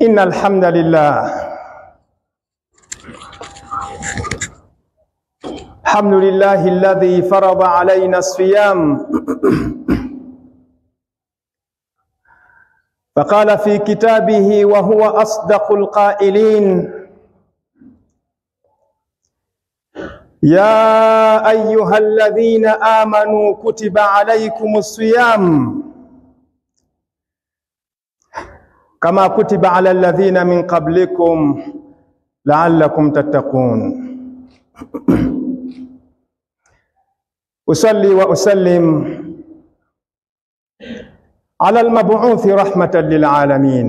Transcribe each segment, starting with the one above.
إن الحمد لله الحمد لله الذي فرض علينا الصيام فقال في كتابه وهو أصدق القائلين يا أيها الذين آمنوا كتب عليكم الصيام كما كتب على الذين من قبلكم لعلكم تتقون. أصلي وأسلم على المبعوث رحمة للعالمين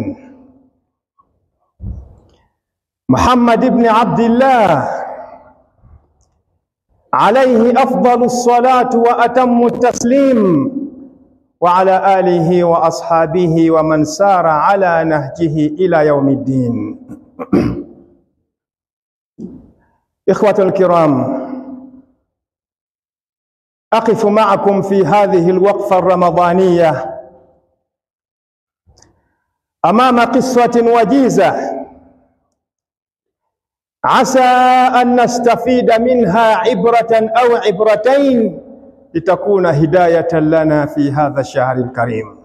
محمد بن عبد الله عليه أفضل الصلاة وأتم التسليم وعلى آله وأصحابه ومن سار على نهجه إلى يوم الدين. إخوة الكرام، أقف معكم في هذه الوقفة الرمضانية أمام قصة وجيزة عسى أن نستفيد منها عبرة أو عبرتين لتكون هداية لنا في هذا الشهر الكريم.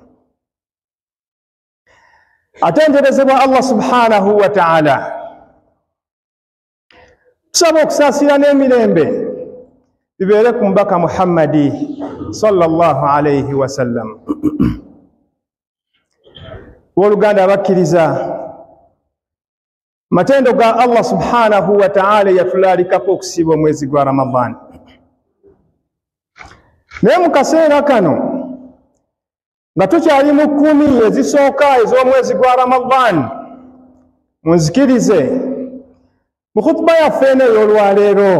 أتنجرزوا الله سبحانه وتعالى سبق ساسيا نميلمبي ببيركم بك محمد صلى الله عليه وسلم ولغانا bakiriza matendo ga Allah subhanahu wa ta'ala yatulalika okusiba mwezi gwa Ramadhan. Naye mu kaseera kano nga tukyali mu 10 ezisooka ez'omwezi gwa Ramadhan, munzikirize mu khutba yaffe eno ey'olwaleero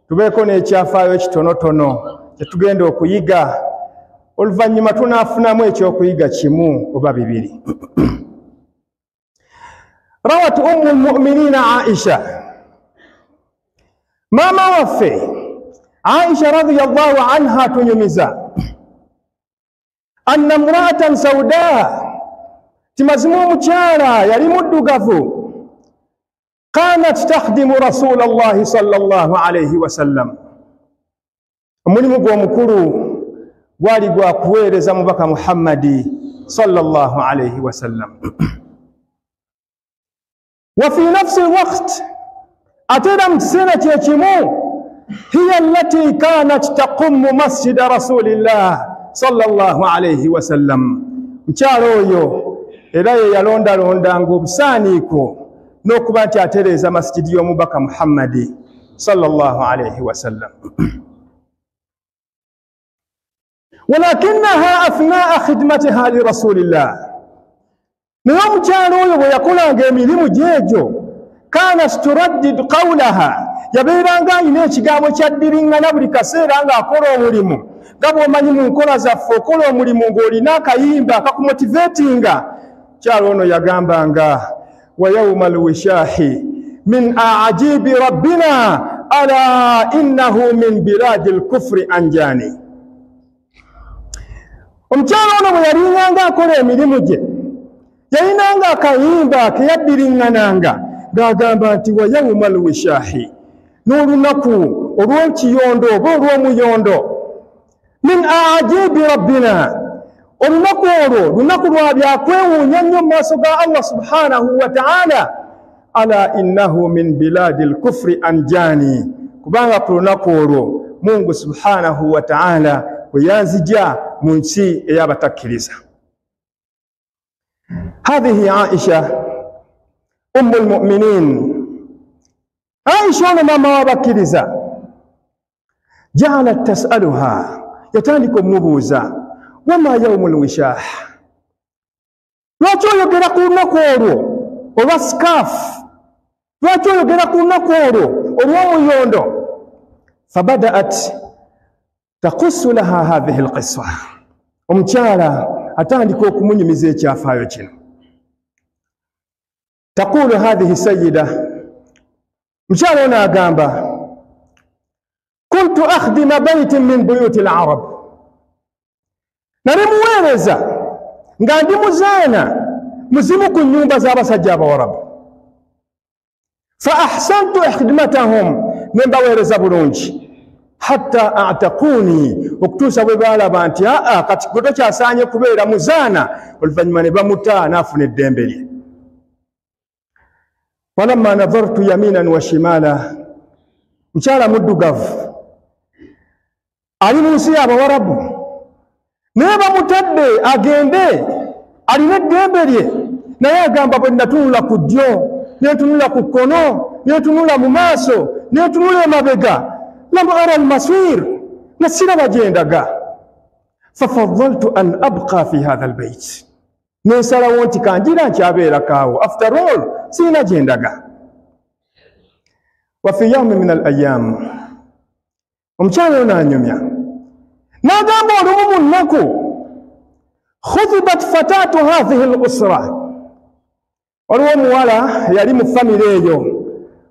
tubeeko n'ekyafaayo ekitonotono kye tugenda okuyiga, oluvannyuma tunaafunamu ekyokuyiga kimu oba bibiri. Rawat Ummul Mu'minina Aisha, mama waffe Aisha radhiyallahu anha tunyumiza anna imra'atan sauda, timazimu omukyala yali muddugavu, kanat takhdimu Rasulallahi sallallahu alayhi wasallam, omulimu gw'omukulu gwali gwa kuweereza mubaka Muhammadi sallallahu alayhi wasallam. wa fi nafsi alwaqt atera mu kiseera kyekimu hiya allati kanat taqummu masjida rasulillah sallallahu alayhi wasallam, mukyala oyo era ye yalondalondanga obusaaniiko n'okuba nti atereeza masjidi y'omubaka Muhammadi sallallahu alayhi wasallam. ولكنها أثناء خدمتها لرسول الله، نيوم جانو ويقولanga emirimu jejo كانت تردد قولها، yabeeranga ine ekigambo kyaddiringana buli kaseera nga akola omulimu nga bw'omanyi mu nkola zaffe okola omulimu ng'olina akayimba akakumotivatinga. Kyalo ono yagambanga wa yawma alwishahi min a'jibi rabbina ala innahu min biladi alkufri anjani. Omukyala ono bwe yalinganga akola emirimu gye yalinanga akayimba keyaddiringananga ng'agamba nti wa yawma alwishahi, n'olunaku olw'ekiyondo oba olw'omuyondo, min a'jibi rabbina, olunaku olwo lunaku lwa byakwewuunya nnyo mu maaso ga Allah subhanahu wa ta'ala, ala innahu min biladi alkufri anjani, kubanga ku lunaku olwo Mungu subhanahu wa ta'ala bwe yanzija mu nsi ey'abatakkiriza. هذه عائشة أم المؤمنين، عائشة ماما وبكرزة، جعلت تسألها يتالك مبوزا وما يوم الوشاح، لا تيجي لكم نكورو ولا سكاف، لا تيجي لكم نكورو ولا يوندو. فبدأت تقص لها هذه القصة، omukyala atandika okumunyumiza ekyafaayo kino. تقول هذه السيدة، mukyala ono agamba كنت أخدم بيت من بيوت العرب، nali muweereza nga ndi muzaana muzimu ku nnyumba z'abasajja abawarabu. Fa ahsantu khidmatahum, ne mbaweereza bulungi, hatta a'taquni, okutuusa bwe baalaba nti kati gwe tokyasaanye kubeera muzaana, oluvannyuma ne bamuta n'afuna eddembe lye. Walamma nadhartu yaminan wa shimala, mukyala muddugavu ali mu nsi y'Abawarabu, naye bamutadde agende, alina eddembe lye, naye agamba bwe natunula ku ddyo, ne ntunula ku kkono, ne ntunula mu maaso, ne ntunula emabega, lam ara almasir, nasiraba gye ndaga. Fafaddaltu an abqa fi hadha albayt, nensalawo nti kanjira nkyabeerako awo, after all sirina gye ndaga. Wa fi yawmin min al-ayyam, omukyala ono anyumya n'agamba olumu mu nnaku, khudibat fatatu hadhihi al-usra, waliwo omuwala yali mu famire eyo,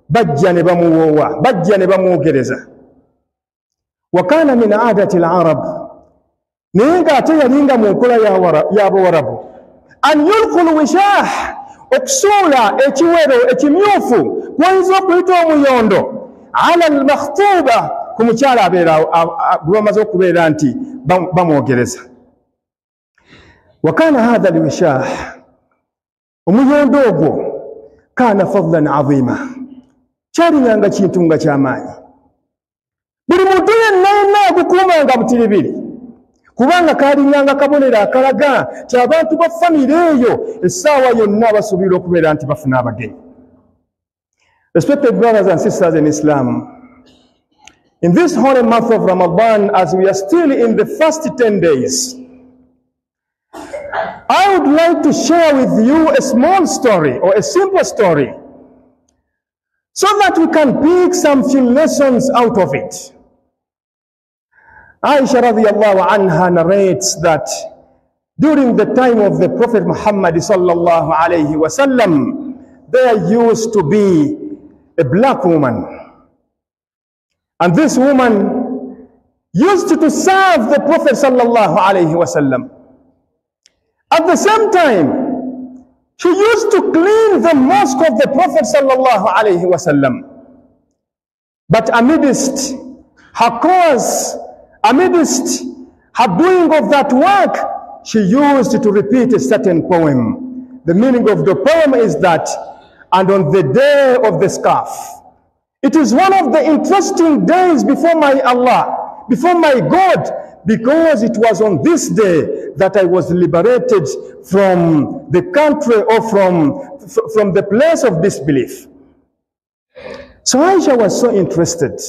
bajja ne bamuwoowa, bajja ne bamwogereza. Wa kana min aadati al-arab, naye ng'ate yalinga mu nkola y'Abawarabu, an yulqu al-wishah, okusuula ekiwero ekimyufu wayinza okuyita omuyondo, ala al-makhtuba, ku mukyala gwe bamaze okubeera nti bamwogereza. Wa kana hadha al-wishah, omuyondo ogwo, kana fadlan azima, kyalinganga kintu nga ky'amaanyi. Buli muntu yenna agukuumanga butiribiri, kubanga kalinganga kabonero akalaga nti abantu ba famire eyo essaawa yonna basuubira okubeera nti bafuna abagenyi. Respected brothers and sisters in Islam, in this holy month of Ramadan, as we are still in the first 10 days, I would like to share with you a small story or a simple story so that we can pick some few lessons out of it. Aisha radiyallahu anha narrates that during the time of the Prophet Muhammad sallallahu alayhi wasallam, there used to be a black woman. And this woman used to serve the Prophet sallallahu alayhi wasallam. At the same time, she used to clean the mosque of the Prophet sallallahu alayhi wasallam. But amidst her cause, amidst her doing of that work, she used to repeat a certain poem. The meaning of the poem is that, and on the day of the scarf, it is one of the interesting days before my Allah, before my God, because it was on this day that I was liberated from the country or from the place of disbelief. So Aisha was so interested.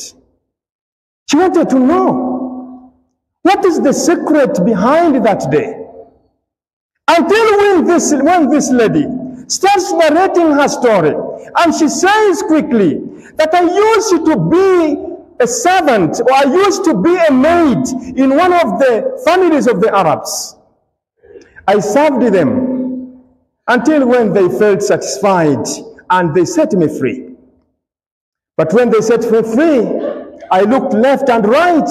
She wanted to know, what is the secret behind that day? Until when this lady starts narrating her story, and she says quickly that I used to be a servant, or I used to be a maid in one of the families of the Arabs. I served them until when they felt satisfied and they set me free. But when they set me free, I looked left and right.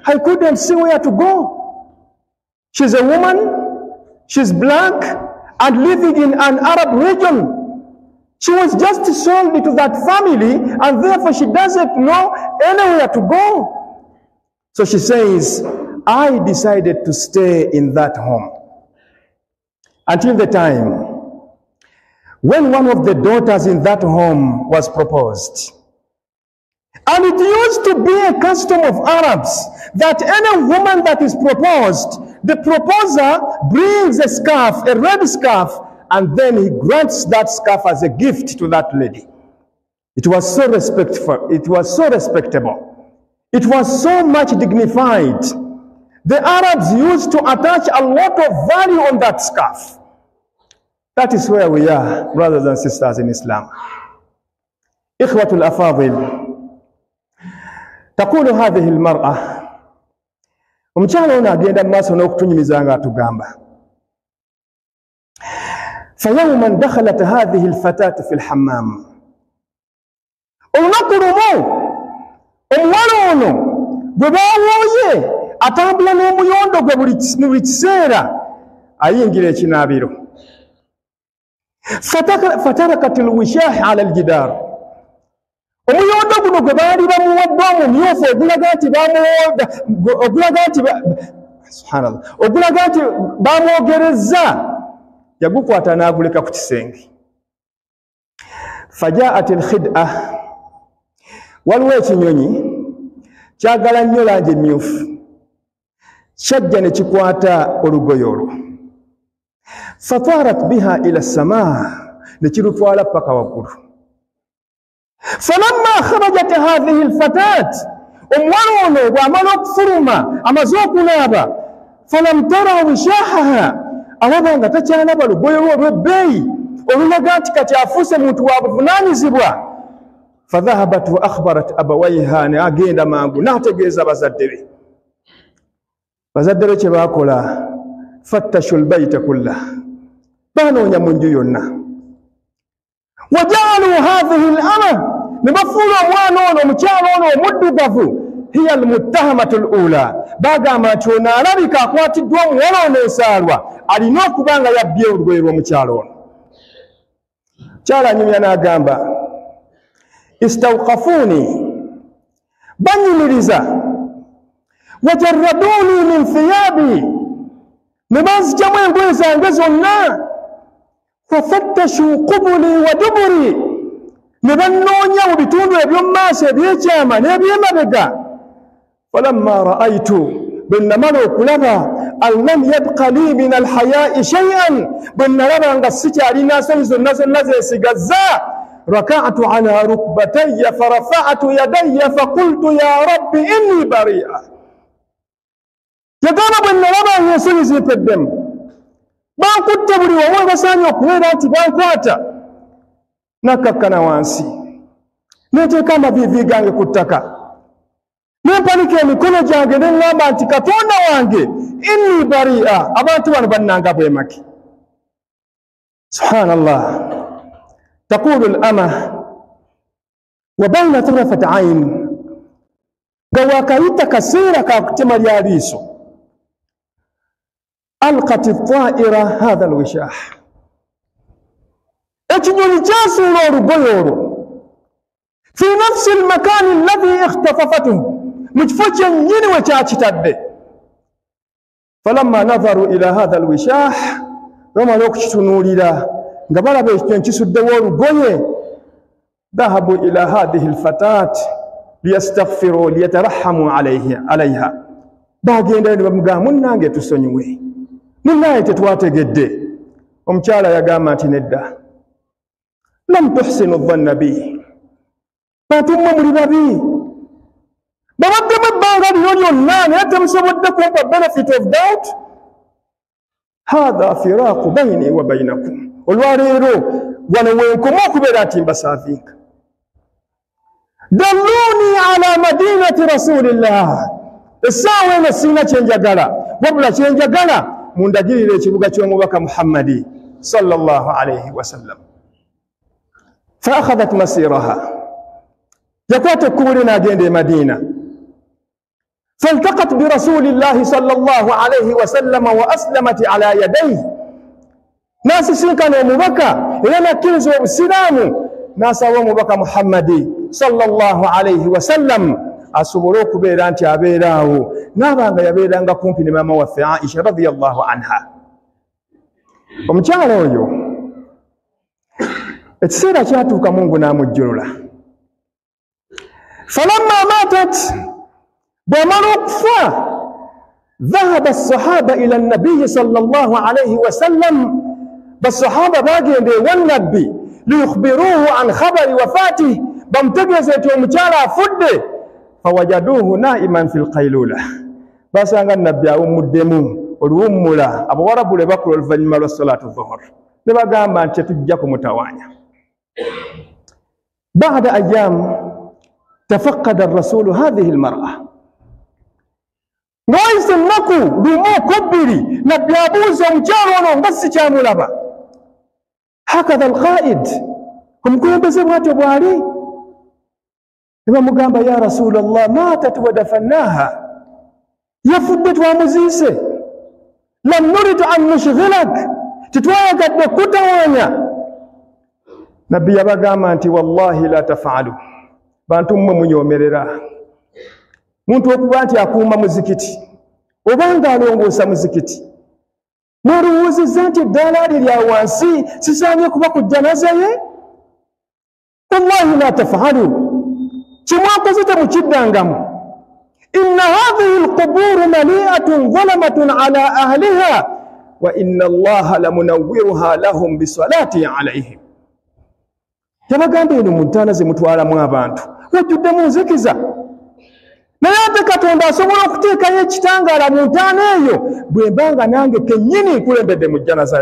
I couldn't see where to go. She's a woman, she's black, and living in an Arab region. She was just sold to that family, and therefore she doesn't know anywhere to go. So she says, I decided to stay in that home until the time when one of the daughters in that home was proposed. And it used to be a custom of Arabs that any woman that is proposed, the proposer brings a scarf, a red scarf, and then he grants that scarf as a gift to that lady. It was so respectful, it was so respectable, it was so much dignified. The Arabs used to attach a lot of value on that scarf. That is where we are, brothers and sisters in Islam. إخوة الأفاضل، تقول هذه المرأة، omukyala ono agenda mu maaso n'okutunyumiza nga atugamba, فيوما دخلت هذه الفتاة في الحمام. olunaku lumu omuwala ono gwe baawooye atambula n'omuyondo gwe buli kiseera ayingira ekinaabiro. فتركت الوشاح على الجدار omuyondo guno gwe baali bamuwadde omumyufu ogulaga nti bamwogerezza yagukwata n'aguleka ku kisenge. Fajaat alkhid'a, waliwo ekinyonyi kyagala nnyo langi emmyufu, kyajja ne kikwata olugoye olwo. Fatwarat biha ila samaa, ne kirutwala paka waggulu. Falamma kharajat hadhihi alfatat, omuwala ono bw'amala okufuluma amaze okunaaba, falam tara wishahaha, alaba nga takyalaba lugoye lwo olw'ebbeeyi olulaga nti kati afuuse muntu wa buvunaanyizibwa. Fadhahabat wa akhbarat abawayha, ne agenda mangu n'ategeeza bazadde be. Bazadde be kye baakola, fattashu albayta kullah, baanoonya mu nju yonna. Wajaalu hadhihi alama, ne bafuula omwana ono omukyalo ono omuddugavu hiya almuttahamatu alula, bagamba nti ono alabika akwatiddwa omuwala ono ensaalwa, alina okuba nga yabbye olugoye lw'omukyalo ono. Kyala anyumya n'agamba istawqafuni, banyumiriza, wajarraduni min thiyabi, ne banzigyamu engoye zange zonna, wafattashu qubuli wa duburi, ne bannoonya mu bitundu eby'omu maaso ebyekyama n'ebyemabega. Falamma ra'aytu, bwe namala okulaba, an lam yabqa li min alhayaai shay'an, bwe nalaba nga sikyalina nsonyi zonna zonna zeesigazza, raka'tu ala rukbatayya farafa'tu yadayya faqultu ya rabbi inni bari'a. Yagamba bwe nalaba ensonyi zimpeddemu, bankutte buli wamu basaanye okubeera nti bankwata, nakkakkana wansi, neteeka amaviivi gange ku ttaka, nempanika emikono gyange ne ŋŋamba nti Katonda wange, inni bari'a, abantu bano bannanga bwemaki. Subhanallah. Taqulu al-ama wa bayna tarafat ayn, nga waakayita kaseera ka kutema lya liiso, alqat at-ta'ira hadha al-wishah, ekinyonyi kyasuula olugoye olwo fi nafsi al-makani alladhi ikhtafafatuhu, mu kifo kyennyini we kyakitadde. Falamma nadharu ila hadha alwishah, bamala okukitunuulira nga balaba ekinyonyi kisuddewo olugoye, dhahabu ila hadhihi alfatat liyastaghfiru liyatarahamu alayha, bagenda ne bamugamba munnange tusonyiwe, munnaye tetwategedde. Omukyala yagamba nti nedda, lam tuhsinu dhanna bi, batumwe muli babi, babaddemu ebbanga lino lyonna naye temusobodde kumpa benefit of doubt. Hadha firaaqu bayni wa baynakum, olwaleero wano wenkoma okubeera nti mbasaavinga. Dalluni ala madinati rasulillah, essaawa eno sirina kyenjagala, wabula kyenjagala mundagirire ekibuga ky'omubaka Muhammadi sallallahu alayhi wasallam. Fa akhadhat masiraha, yakwata ekkubo lye n'agenda e Madiina. فالتقت برسول الله صلى الله عليه وسلم وأسلمت على يديه, ناس سنكن ومبكى إلى كنز وبسلام ناس ومبكى محمد صلى الله عليه وسلم أسبروك بيرانتي أبيراه نابا يبيران قوم في ماما وفي عائشة رضي الله عنها. ومجالو يو اتسيرا شاتو كمونغ نامو الجنولا. فلما ماتت بمرقفة ذهب الصحابة إلى النبي صلى الله عليه وسلم, بالصحابة باقين والنبي ليخبروه عن خبر وفاته, بمتقزت ومجالا فد فوجدوه نائما في القيلولة. بس أن النبي أم الدمون والأمولا أبو ورب لبقر الفجمال والصلاة الظهر لبقى قام أن تتجاكم متوانيا. بعد أيام تفقد الرسول هذه المرأة, Noise naku lumo kobiri na byabuza omukyalo ono nga si kyamulaba. Hakadha alqaid, omukulembeze bwatyo bwali. Ne bamugamba ya Rasulallah, matat wa dafannaha, yafudde twamuziise. Lam nurid an nushghilak, titwayagadde kutawaanya nabbi yabagamba nti wallahi la tafaalu bantu mmwe munyomerera muntu okuba nti akuuma muzikiti obanga alongoosa muzikiti n'olowooza nti eddaala lye lya wansi sisaanye kuba ku jjanaza ye wallahi la tafaalu kimwakoze temukiddangamu inna hadhihi alquburu mali'atun zalamatun ala ahliha wa inna allaha lamunawwiruha lahum bisalati alayhim yabagamba eno mu ntaana ze mutwalamu abantu wajjudde mu nzikiza naye ate Katonda asobola okuteekayo ekitangaala mu ntaana eyo bwe mbanga nange kennyini nkulembedde mu jjanaza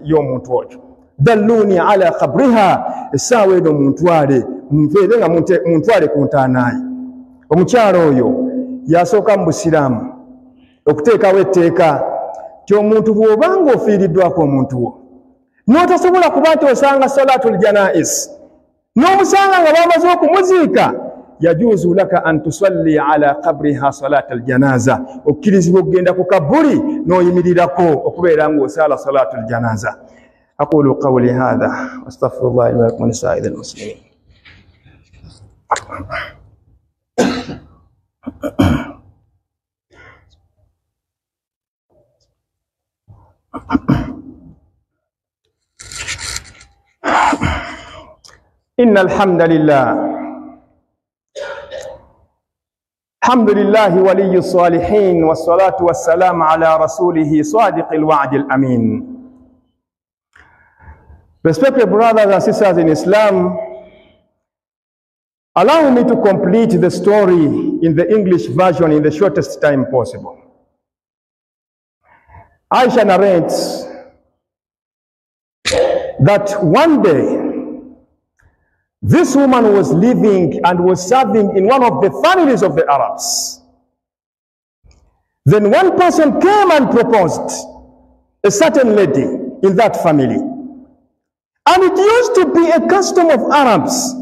y'omuntu oyo dalluni ala qabriha essaawa eno muntwale nveere nga muntwale ku ntaanaye omukyalo oyo yasooka mu busiraamu okuteekawo etteeka ky'omuntu bw'obanga ofiiriddwako omuntu wo n'otasobola kuba nti osanga salatul janais n'omusanga nga bamaze okumuziika yajuuzu laka an tusalli ala qabriha salat aljanaza okkirizibwa okugenda ku kabuli n'oyimirirako okubeera ng'osala salatul janaza aqulu qawli hadha wastaghfirullah li wa lakum wa lisa'iril muslimin إن الحمد لله الحمد لله ولي الصالحين والصلاة والسلام على رسوله صادق الوعد الأمين. Respected brothers and sisters in Islam, allow me to complete the story in the English version in the shortest time possible. Aisha narrates that one day this woman was living and was serving in one of the families of the Arabs. Then one person came and proposed, a certain lady in that family. And it used to be a custom of Arabs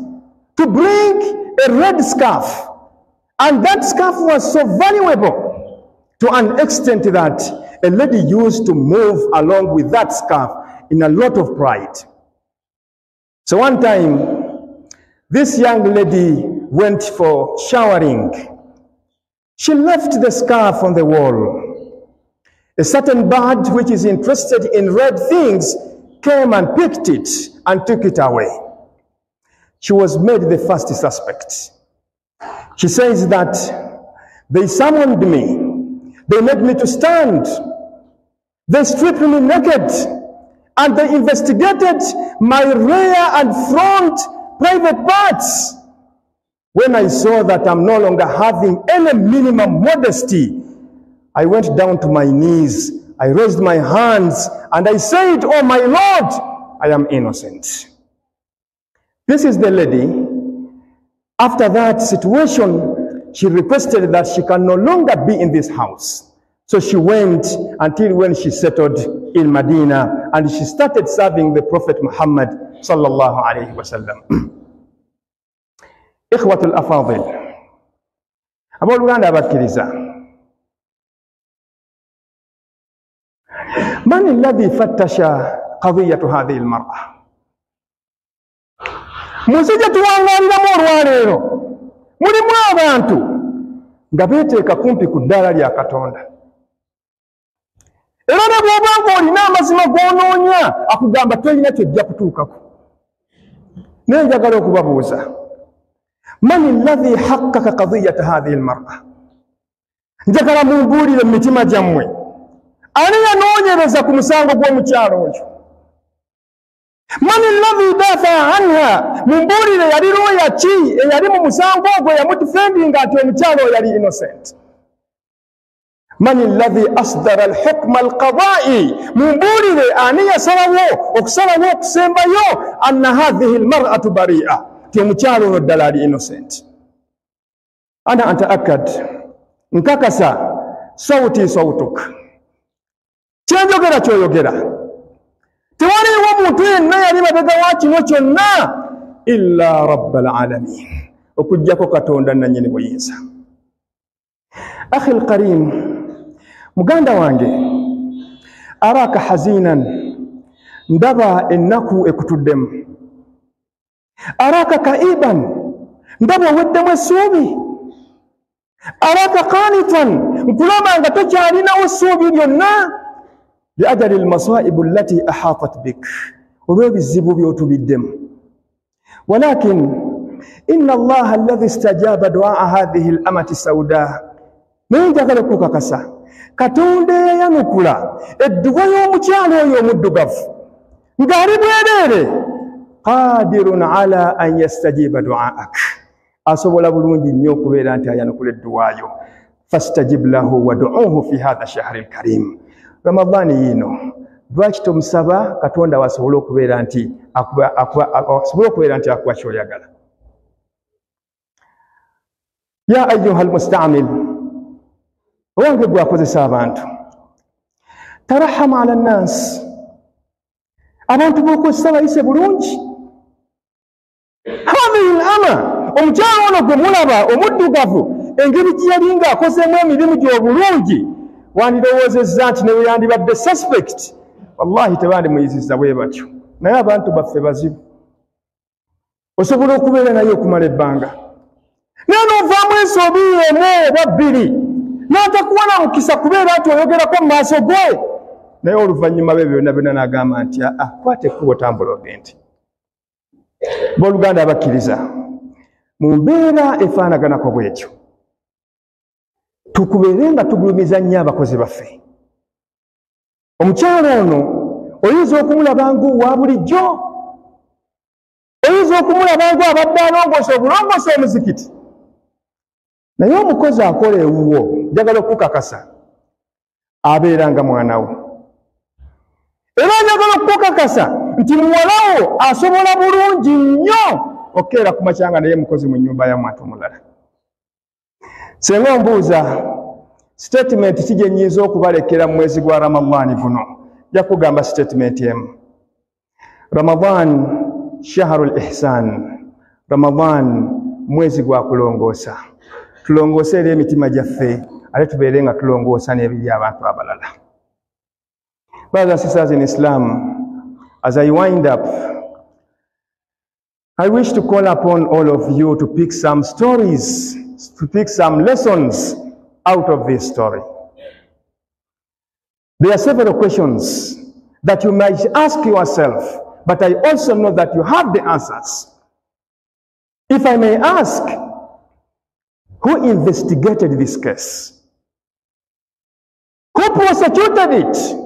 to bring a red scarf. And that scarf was so valuable to an extent that a lady used to move along with that scarf in a lot of pride. So one time, this young lady went for showering. She left the scarf on the wall. A certain bird which is interested in red things came and picked it and took it away. She was made the first suspect. She says that they summoned me. They made me to stand. They stripped me naked. And they investigated my rear and front private parts. When I saw that I'm no longer having any minimum modesty, I went down to my knees, I raised my hands, and I said, "Oh my Lord, I am innocent." This is the lady. After that situation, she requested that she can no longer be in this house. So she went until when she settled in Medina, and she started serving the Prophet Muhammad sallallahu alayhi wa sallam. Ikhwatul afadil, abooluganda abakkiriza, man alladhi fattasha qadiyatu hadhihi almar'a? Musijja tuwangaliramu olwaleero mulimu abantu nga beeteeka kumpi ku ddaala lya Katonda. Era ne bw'obanga olina amazima g'onoonya akugamba tolina kyojja kutuukako. Naye njagala okubabuuza, man alladhi haqqaqa qadiyata hadhihi almar'a? Njagala mumbuulire mu mitima gyammwe, ani yanoonyereza ku musango gw'omukyalo oyo? Man alladhi dafa'a anha? Mumbuulire yali looya ki eyali mu musango ogwo yamudifendinga ati omukyalo oyo yali innocent? Man alladhi asdara alhukma alqada'i? Mumbuulire ani yasalawo okusalawo okusembayo anna hadhihi almar'atu bari'a, ti omukyalo ono ddala ali innocent. Ana antaakkad, nkakasa sauti sautuk, kyenjogera kyoyogera. Tewaliwo muntu yenna yali mabega wa kino kyonna illa rabbal alamin, okuggyako Katonda nannyini buyinza. Akhi alkarim, muganda wange, araka hazinan, ndaba ennaku ekutuddemu. araka kaiban ndaba weddemu essuubi araka qanitan nkulaba nga tokyalinawo essuubi lyonna liajali almasaibu allati ahatat bik olw'ebizibu by'otubiddemu walakin inna allaha alladhi istajaba duaa hadhihi alamati sauda naye njagala okukakasa katonda eyayanukula edduwa y'omukyalo oyo omuddugavu ng'ali bwereere qadirun ala an yastajiba duaak asobola bulungi nnyo okubeera nti ayanukula edduwaayo fastajib lahu waduuhu fi hatha shahri alkarim ramadaani yino lwaki tomusaba katonda wasobole okubeera nti akuwa kyoyagala ya ayuha almustamil owange gwakozesa abantu tarahama ala nnas abantu bokozesa bayise bulungi hadhihi lama omukyalo ono gwe mulaba omuddugavu engeri gyeyalinga akozemu emirimu gy'obulungi wandirowoozezza nti newe yandibadde suspect wallahi tebandimuyizizza bwe batyo naye abantu baffe bazibu osobola okubeera naye okumala ebbanga naye n'ovaamu ensobi emu oba bbiri n'atakuwa mukisa kubeera nti oyogerako mu maaso ge naye oluvannyuma bwe byonna byonna n'agamba nti kwata ekkubo otambula ogende booluganda abakkiriza mu mbeera efaanaganako bwetyo tukubeere nga tugulumiza nnyo abakozi baffe omukyalo ono oyinza okumulaba ng'owa bulijjo oyinza okumulaba ng'abadde alongoosa obulongoosa omuzikiti naye omukozi akola ewuwo njagala okukakasa abeera nga mwanawo era njagala okukakasa nti muwalawo asobola bulungi nnyo okukeera ku makyanga naye mukozi mu nnyumba ya muntu mulala senga ombuuza statement ki gye nnyinza okubalekera mu mwezi gwa ramadaani guno yakugamba statement emu ramadan shahru lihsan ramadan mwezi gwa kulongoosa tulongoose era emitima gyaffe ate tubeere nga tulongoosa n'ebiri abantu abalala brothers and sisters in Islam, as I wind up, I wish to call upon all of you to pick some stories, to pick some lessons out of this story. There are several questions that you might ask yourself, but I also know that you have the answers. If I may ask, who investigated this case? Who prosecuted it?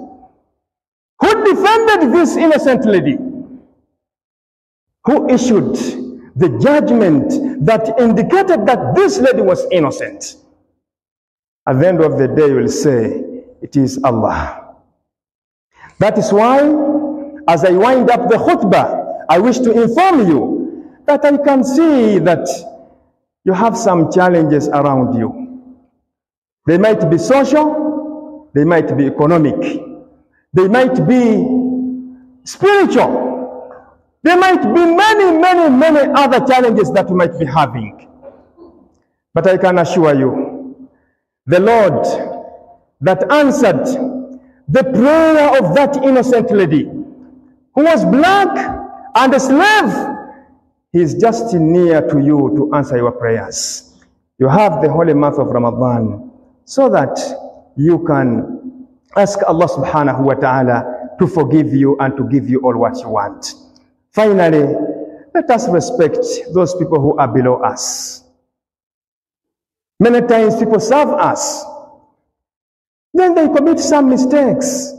Who defended this innocent lady? Who issued the judgment that indicated that this lady was innocent? At the end of the day, you will say, it is Allah. That is why, as I wind up the khutbah, I wish to inform you that I can see that you have some challenges around you. They might be social, they might be economic, they might be spiritual, there might be many other challenges that you might be having. But I can assure you, the Lord that answered the prayer of that innocent lady who was black and a slave, he is just near to you to answer your prayers. You have the holy month of Ramadan so that you can ask Allah subhanahu wa ta'ala to forgive you and to give you all what you want. Finally, let us respect those people who are below us. Many times people serve us, then they commit some mistakes.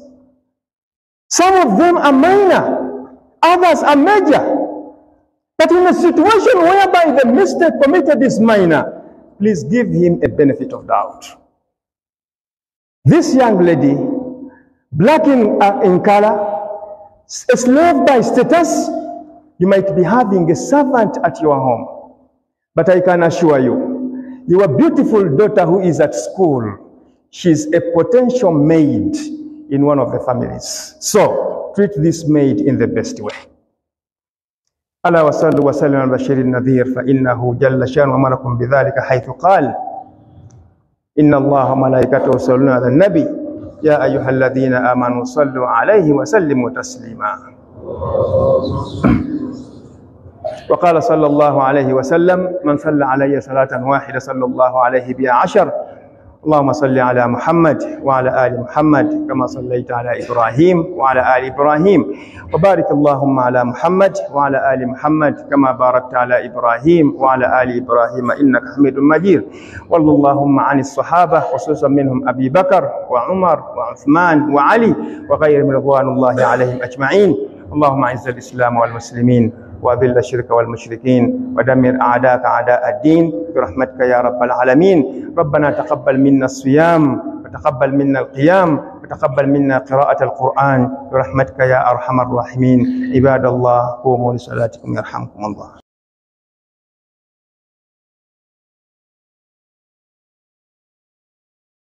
Some of them are minor, others are major. But in a situation whereby the mistake committed is minor, please give him a benefit of doubt. This young lady, black in color, a slave by status, you might be having a servant at your home. But I can assure you, your beautiful daughter who is at school, she's a potential maid in one of the families. So, treat this maid in the best way. ألا وصلوا وسلموا على بشير النذير فإنه جل شأنه أمركم بذلك حيث قال إن الله وملائكته يصلون على النبي يا أيها الذين آمنوا صلوا عليه وسلموا تسليما وقال صلى الله عليه وسلم: من صلى علي صلاة واحدة صلى الله عليه بها 10. اللهم صل على محمد وعلى آل محمد كما صليت على إبراهيم وعلى آل إبراهيم، وبارك اللهم على محمد وعلى آل محمد كما باركت على إبراهيم وعلى آل إبراهيم إنك حميد مجيد. وارض اللهم عن الصحابة خصوصا منهم أبي بكر وعمر وعثمان وعلي وغيرهم رضوان الله عليهم أجمعين. اللهم أعز الإسلام والمسلمين وأذل الشرك والمشركين ودمر أعداءك أعداء الدين برحمتك يا رب العالمين. ربنا تقبل منا الصيام وتقبل منا القيام وتقبل منا قراءة القرآن برحمتك يا أرحم الراحمين. عباد الله قوموا لصلاتكم يرحمكم الله.